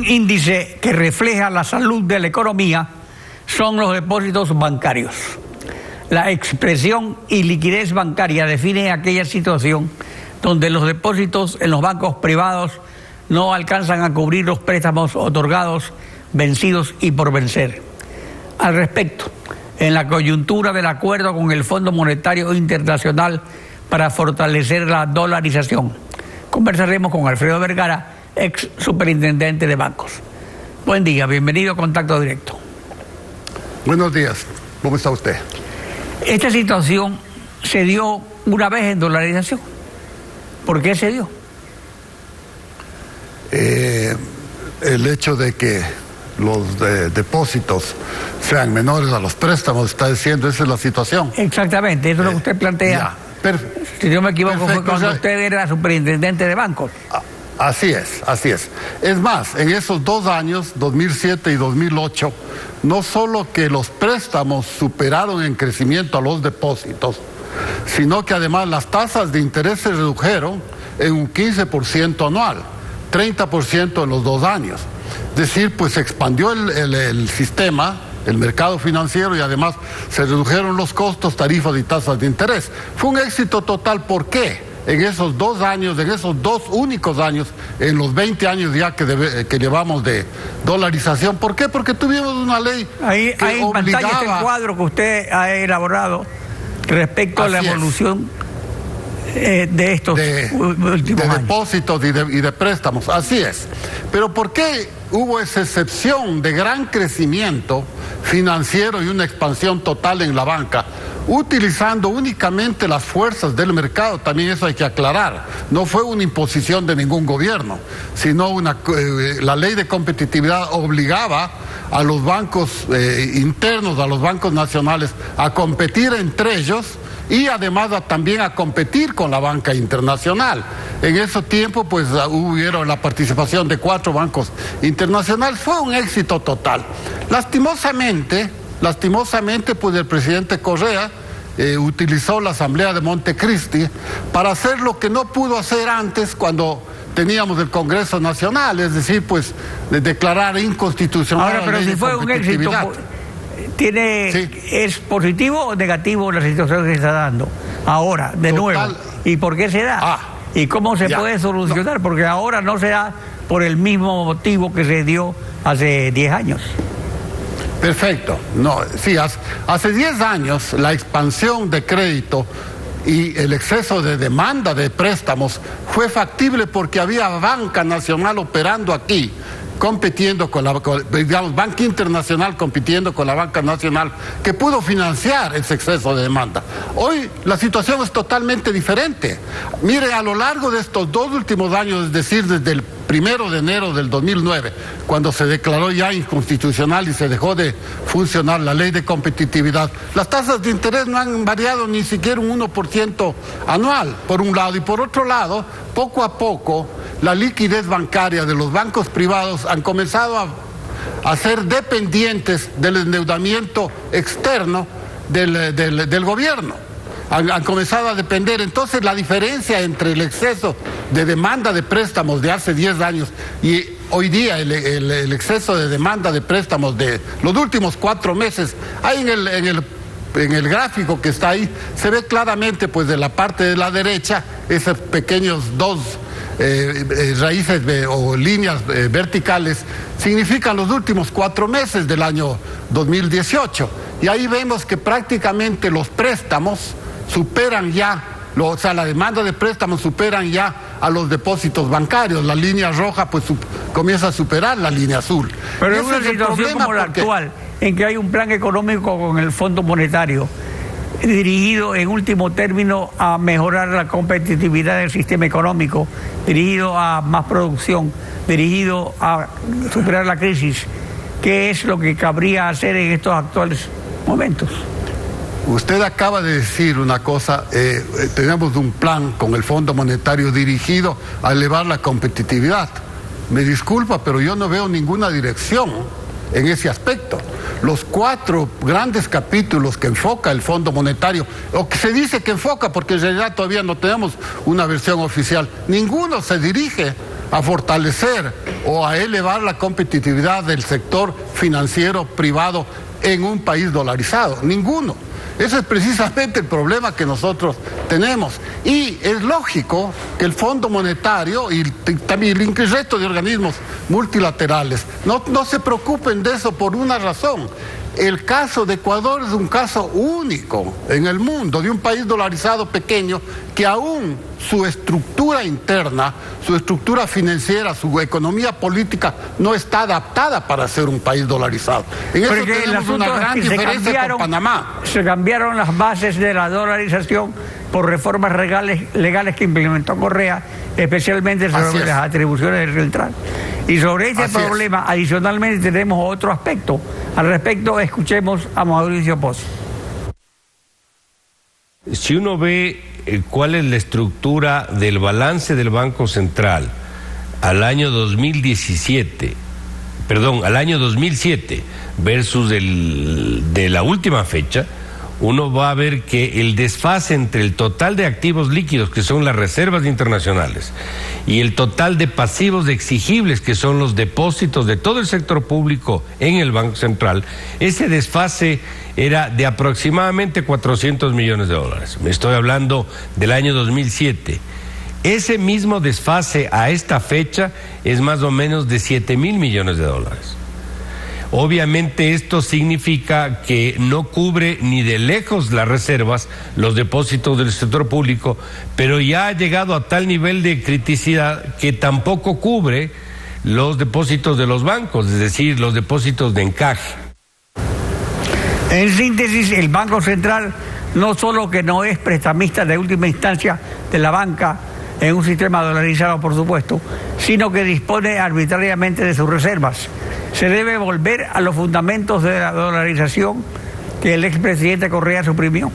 Un índice que refleja la salud de la economía son los depósitos bancarios. La expresión iliquidez bancaria define aquella situación donde los depósitos en los bancos privados no alcanzan a cubrir los préstamos otorgados, vencidos y por vencer. Al respecto, en la coyuntura del acuerdo con el Fondo Monetario Internacional para fortalecer la dolarización, conversaremos con Alfredo Vergara, ex superintendente de bancos. Buen día, bienvenido a Contacto Directo. Buenos días, ¿cómo está usted? Esta situación se dio una vez en dolarización. ¿Por qué se dio? El hecho de que los depósitos sean menores a los préstamos, está diciendo, esa es la situación. Exactamente, eso es lo que usted plantea. Si no me equivoco, perfecto, fue cuando usted era superintendente de bancos. Así es, así es. Es más, en esos 2 años, 2007 y 2008, no solo que los préstamos superaron en crecimiento a los depósitos, sino que además las tasas de interés se redujeron en un 15% anual, 30% en los 2 años. Es decir, pues se expandió el sistema, el mercado financiero, y además se redujeron los costos, tarifas y tasas de interés. Fue un éxito total. ¿Por qué? En esos 2 años, en esos 2 únicos años, en los 20 años ya que llevamos de dolarización. ¿Por qué? Porque tuvimos una ley ahí que en pantalla está el cuadro que usted ha elaborado respecto a la evolución de estos últimos años. Depósitos y de préstamos, así es. Pero ¿por qué hubo esa excepción de gran crecimiento financiero y una expansión total en la banca? Utilizando únicamente las fuerzas del mercado, también eso hay que aclarar. No fue una imposición de ningún gobierno, sino la ley de competitividad obligaba a los bancos internos, a los bancos nacionales, a competir entre ellos y además también a competir con la banca internacional. En ese tiempo pues hubieron la participación de 4 bancos internacionales. Fue un éxito total. Lastimosamente pues el presidente Correa utilizó la Asamblea de Montecristi para hacer lo que no pudo hacer antes cuando teníamos el Congreso Nacional, es decir, pues de declarar inconstitucional. Ahora, pero si fue un éxito, ¿es positivo o negativo la situación que se está dando ahora, de nuevo? ¿Y por qué se da? ¿Y cómo se puede solucionar? Porque ahora no se da por el mismo motivo que se dio hace 10 años. Perfecto. No, sí, hace 10 años la expansión de crédito y el exceso de demanda de préstamos fue factible porque había banca nacional operando aquí, compitiendo con banca internacional compitiendo con la banca nacional, que pudo financiar ese exceso de demanda. Hoy la situación es totalmente diferente. Mire, a lo largo de estos 2 últimos años, es decir, desde el 1 de enero del 2009, cuando se declaró ya inconstitucional y se dejó de funcionar la ley de competitividad, las tasas de interés no han variado ni siquiera un 1% anual, por un lado, y por otro lado, poco a poco, la liquidez bancaria de los bancos privados han comenzado a ser dependientes del endeudamiento externo del gobierno. Han comenzado a depender. Entonces la diferencia entre el exceso de demanda de préstamos de hace 10 años y hoy día el exceso de demanda de préstamos de los últimos 4 meses, ahí en el gráfico que está ahí, se ve claramente pues de la parte de la derecha, esos pequeños 2 raíces o líneas verticales significan los últimos 4 meses del año 2018. Y ahí vemos que prácticamente los préstamos superan ya, la demanda de préstamos superan ya a los depósitos bancarios. La línea roja pues comienza a superar la línea azul. Pero en una situación como la actual, en que hay un plan económico con el Fondo Monetario dirigido en último término a mejorar la competitividad del sistema económico, dirigido a más producción, dirigido a superar la crisis, ¿qué es lo que cabría hacer en estos actuales momentos? Usted acaba de decir una cosa, tenemos un plan con el Fondo Monetario dirigido a elevar la competitividad. Me disculpa, pero yo no veo ninguna dirección en ese aspecto. Los 4 grandes capítulos que enfoca el Fondo Monetario, o que se dice que enfoca, porque en realidad todavía no tenemos una versión oficial, ninguno se dirige a fortalecer o a elevar la competitividad del sector financiero privado en un país dolarizado. Ninguno. Ese es precisamente el problema que nosotros tenemos. Y es lógico que el Fondo Monetario y también el resto de organismos multilaterales no se preocupen de eso por una razón. El caso de Ecuador es un caso único en el mundo, de un país dolarizado pequeño que aún su estructura interna, su estructura financiera, su economía política no está adaptada para ser un país dolarizado. En eso tenemos una gran diferencia con Panamá. Se cambiaron las bases de la dolarización por reformas legales que implementó Correa, especialmente sobre las atribuciones del central. Y sobre este problema, adicionalmente, tenemos otro aspecto. Al respecto, escuchemos a Mauricio Pozo. Si uno ve cuál es la estructura del balance del Banco Central al año 2007 versus de la última fecha, uno va a ver que el desfase entre el total de activos líquidos, que son las reservas internacionales, y el total de pasivos exigibles, que son los depósitos de todo el sector público en el Banco Central, ese desfase era de aproximadamente 400 millones de dólares. Me estoy hablando del año 2007. Ese mismo desfase a esta fecha es más o menos de 7.000 millones de dólares. Obviamente esto significa que no cubre ni de lejos las reservas, los depósitos del sector público, pero ya ha llegado a tal nivel de criticidad que tampoco cubre los depósitos de los bancos, es decir, los depósitos de encaje. En síntesis, el Banco Central no solo que no es prestamista de última instancia de la banca en un sistema dolarizado, por supuesto, sino que dispone arbitrariamente de sus reservas. Se debe volver a los fundamentos de la dolarización que el expresidente Correa suprimió.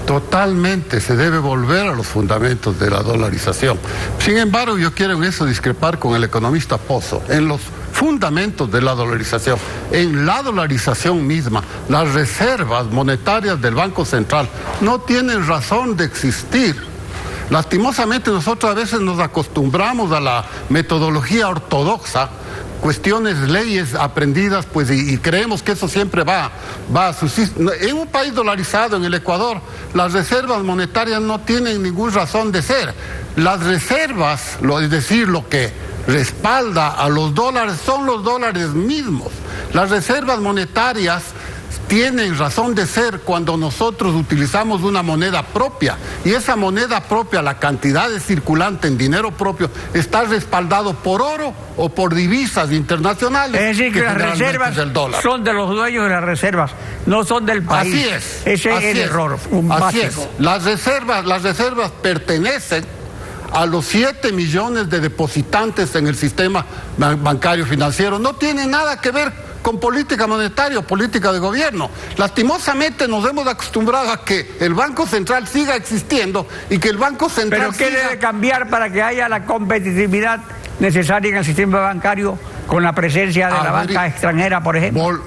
Totalmente, se debe volver a los fundamentos de la dolarización. Sin embargo, yo quiero en eso discrepar con el economista Pozo. En los fundamentos de la dolarización, en la dolarización misma, las reservas monetarias del Banco Central no tienen razón de existir. Lastimosamente nosotros a veces nos acostumbramos a la metodología ortodoxa, cuestiones, leyes aprendidas, pues, y creemos que eso siempre va a subsistir. En un país dolarizado, en el Ecuador, las reservas monetarias no tienen ninguna razón de ser. Las reservas, es decir, lo que respalda a los dólares son los dólares mismos. Las reservas monetarias tienen razón de ser cuando nosotros utilizamos una moneda propia, y esa moneda propia, la cantidad de circulante en dinero propio, está respaldado por oro o por divisas internacionales. Es decir, que las reservas son de los dueños de las reservas, no son del país. Así es. Ese es el error Así es. Las reservas pertenecen a los 7 millones de depositantes en el sistema bancario financiero. No tiene nada que ver con política monetaria o política de gobierno. Lastimosamente nos hemos acostumbrado a que el Banco Central siga existiendo y que el Banco Central... ¿Pero qué debe cambiar para que haya la competitividad necesaria en el sistema bancario con la presencia de la banca extranjera, por ejemplo?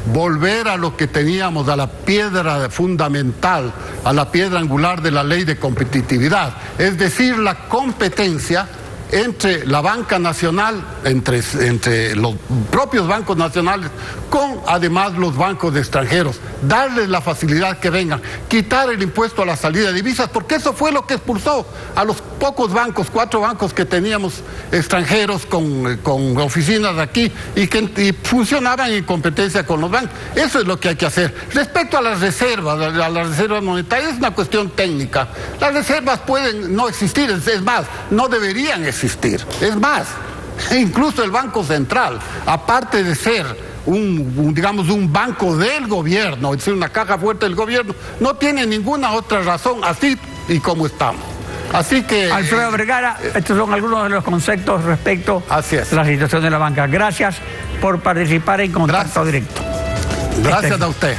Volver a lo que teníamos, a la piedra fundamental, a la piedra angular de la ley de competitividad, es decir, la competencia entre la banca nacional, entre los propios bancos nacionales, con además los bancos extranjeros, darles la facilidad que vengan, quitar el impuesto a la salida de divisas, porque eso fue lo que expulsó a los pocos bancos, 4 bancos que teníamos extranjeros con oficinas aquí y funcionaban en competencia con los bancos. Eso es lo que hay que hacer. Respecto a las reservas monetarias, es una cuestión técnica. Las reservas pueden no existir, es más, no deberían existir. Es más, incluso el Banco Central, aparte de ser un banco del gobierno, es decir, una caja fuerte del gobierno, no tiene ninguna otra razón, así y como estamos. Así que... Alfredo Vergara, estos son algunos de los conceptos respecto a la situación de la banca. Gracias por participar en Contacto Directo. Gracias a usted.